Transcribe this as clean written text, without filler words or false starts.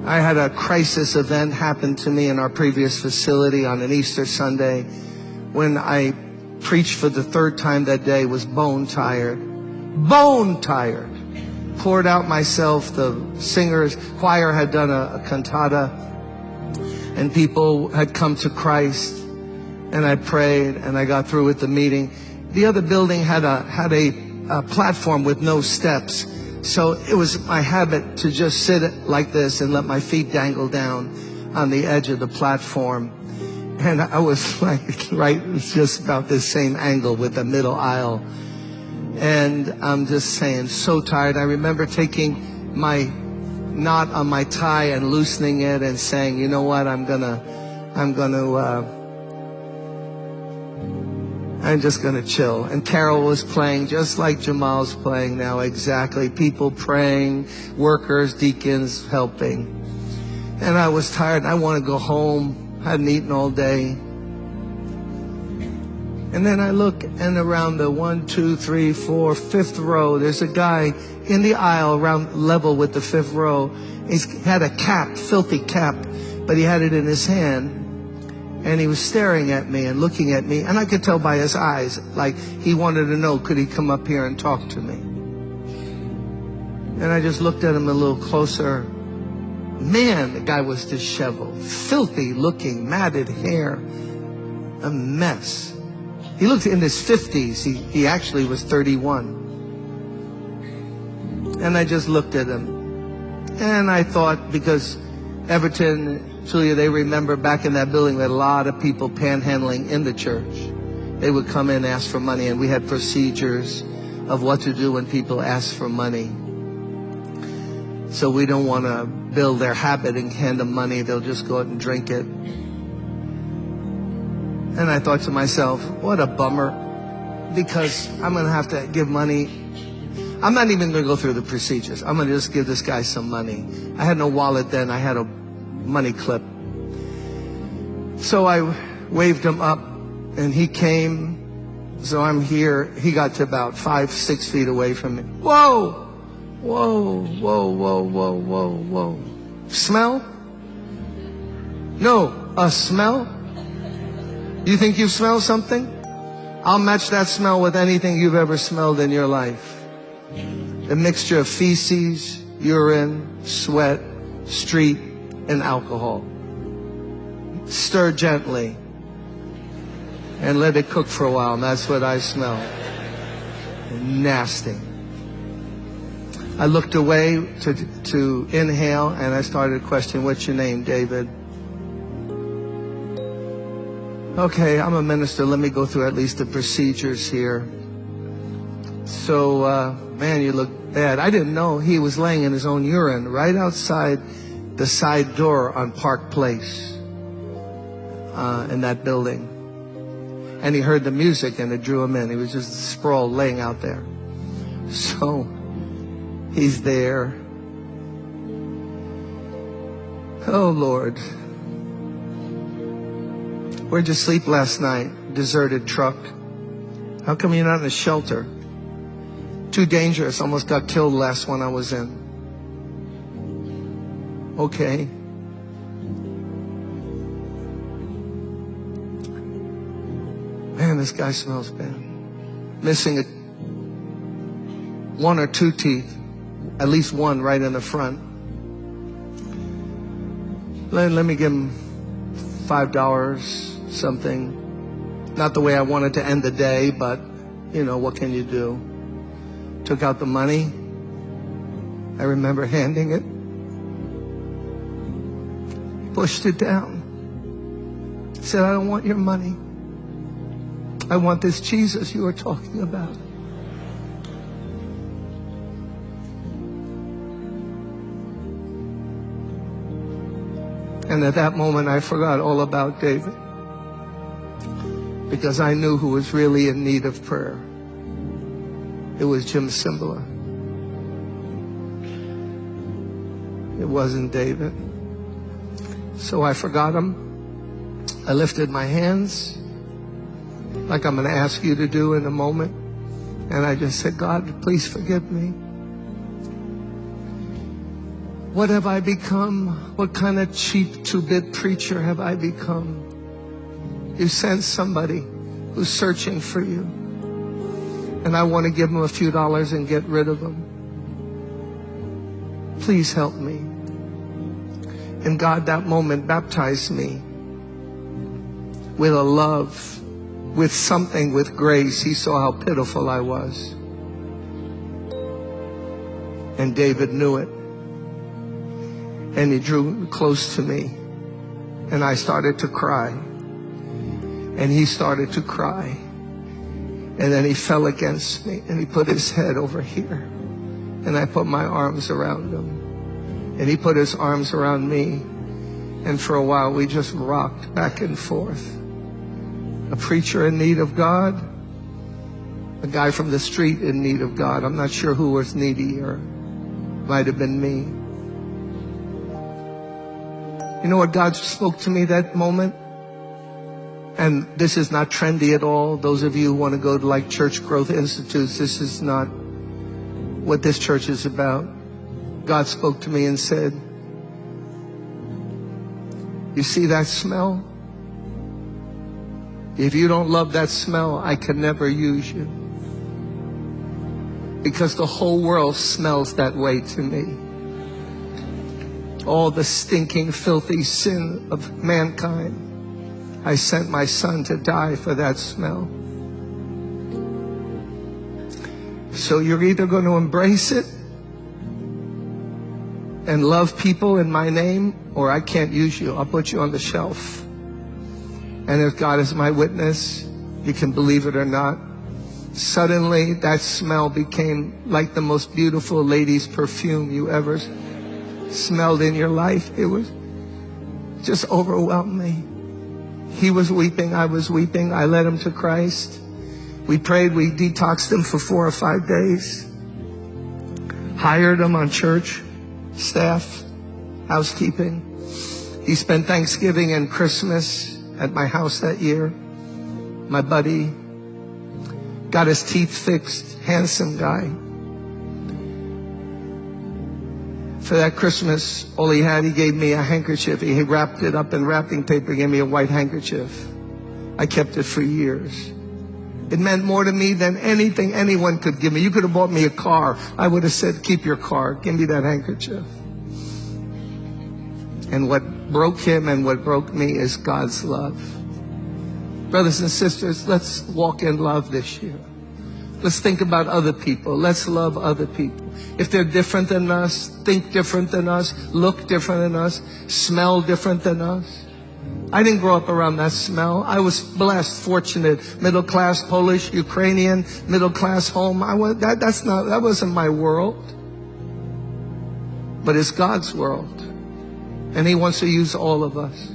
I had a crisis event happen to me in our previous facility on an Easter Sunday when I preached for the third time that day, was bone tired. Bone tired. Poured out myself. The singers, choir had done a cantata, and people had come to Christ. And I prayed, and I got through with the meeting. The other building had a platform with no steps. So it was my habit to just sit like this and let my feet dangle down on the edge of the platform. And I was like, right, it's just about this same angle with the middle aisle. And I'm just saying, so tired. I remember taking my knot on my tie and loosening it and saying, you know what, I'm just gonna chill. And Carol was playing just like Jamal's playing now, exactly. People praying, workers, deacons helping. And I was tired. I want to go home. Hadn't eaten all day. And then I look, and around the 1, 2, 3, 4, 5th row, there's a guy in the aisle around level with the 5th row. He had a cap, filthy cap, but he had it in his hand. And he was staring at me and looking at me, and I could tell by his eyes, like he wanted to know, could he come up here and talk to me? And I just looked at him a little closer. Man, the guy was disheveled, filthy looking, matted hair, a mess. He looked in his 50s. He actually was 31. And I just looked at him. And I thought, because Everton, Julia, they remember back in that building, we had a lot of people panhandling in the church. They would come in and ask for money, and we had procedures of what to do when people ask for money. So we don't want to build their habit and hand them money. They'll just go out and drink it. And I thought to myself, what a bummer, because I'm going to have to give money. I'm not even going to go through the procedures. I'm going to just give this guy some money. I had no wallet then. I had a money clip. So I waved him up, and he came. So I'm here. He got to about 5, 6 feet away from me. Whoa! Whoa, whoa, whoa, whoa, whoa, whoa. Smell? No, a smell? You think you smell something? I'll match that smell with anything you've ever smelled in your life. A mixture of feces, urine, sweat, street, and alcohol. Stir gently and let it cook for a while, and that's what I smell. Nasty. I looked away to inhale, and I started questioning, what's your name, David? Okay, I'm a minister. Let me go through at least the procedures here. So, man, you look bad. I didn't know he was laying in his own urine right outside the side door on Park Place in that building. And he heard the music, and it drew him in. He was just sprawled laying out there. So he's there. Oh, Lord. Where'd you sleep last night? Deserted truck. How come you're not in a shelter? Too dangerous. Almost got killed the last one I was in. Okay. Man, this guy smells bad. Missing 1 or 2 teeth. At least one right in the front. Let me give him $5, something. Not the way I wanted to end the day, but, you know, what can you do? Took out the money. I remember handing it. Pushed it down. Said, I don't want your money. I want this Jesus you were talking about. And at that moment, I forgot all about David, because I knew who was really in need of prayer. It was Jim Cimbala. It wasn't David. So I forgot him. I lifted my hands, like I'm going to ask you to do in a moment. And I just said, God, please forgive me. What have I become? What kind of cheap two-bit preacher have I become? You sent somebody who's searching for you, and I want to give them a few dollars and get rid of them. Please help me. And God, that moment, baptized me with a love, with something, with grace. He saw how pitiful I was. And David knew it. And he drew close to me. And I started to cry. And he started to cry. And then he fell against me. And he put his head over here. And I put my arms around him. And he put his arms around me. And for a while we just rocked back and forth. A preacher in need of God. A guy from the street in need of God. I'm not sure who was needier. Might have been me. You know what God spoke to me that moment? And this is not trendy at all. Those of you who want to go to like church growth institutes, this is not what this church is about. God spoke to me and said, you see that smell? If you don't love that smell, I can never use you. Because the whole world smells that way to me. All the stinking, filthy sin of mankind. I sent my son to die for that smell. So you're either going to embrace it and love people in my name, or I can't use you. I'll put you on the shelf. And if God is my witness, you can believe it or not, suddenly that smell became like the most beautiful lady's perfume you ever smelled in your life. It was just overwhelmed me. He was weeping, I was weeping. I led him to Christ. We prayed, we detoxed him for 4 or 5 days. Hired him on church staff, housekeeping. He spent Thanksgiving and Christmas at my house that year. My buddy got his teeth fixed, handsome guy. For that Christmas, all he had, he gave me a handkerchief. He wrapped it up in wrapping paper, gave me a white handkerchief. I kept it for years. It meant more to me than anything anyone could give me. You could have bought me a car. I would have said, keep your car. Give me that handkerchief. And what broke him and what broke me is God's love. Brothers and sisters, let's walk in love this year. Let's think about other people. Let's love other people. If they're different than us, think different than us, look different than us, smell different than us. I didn't grow up around that smell. I was blessed, fortunate, middle class, Polish, Ukrainian, middle class home. That wasn't my world. But it's God's world. And He wants to use all of us.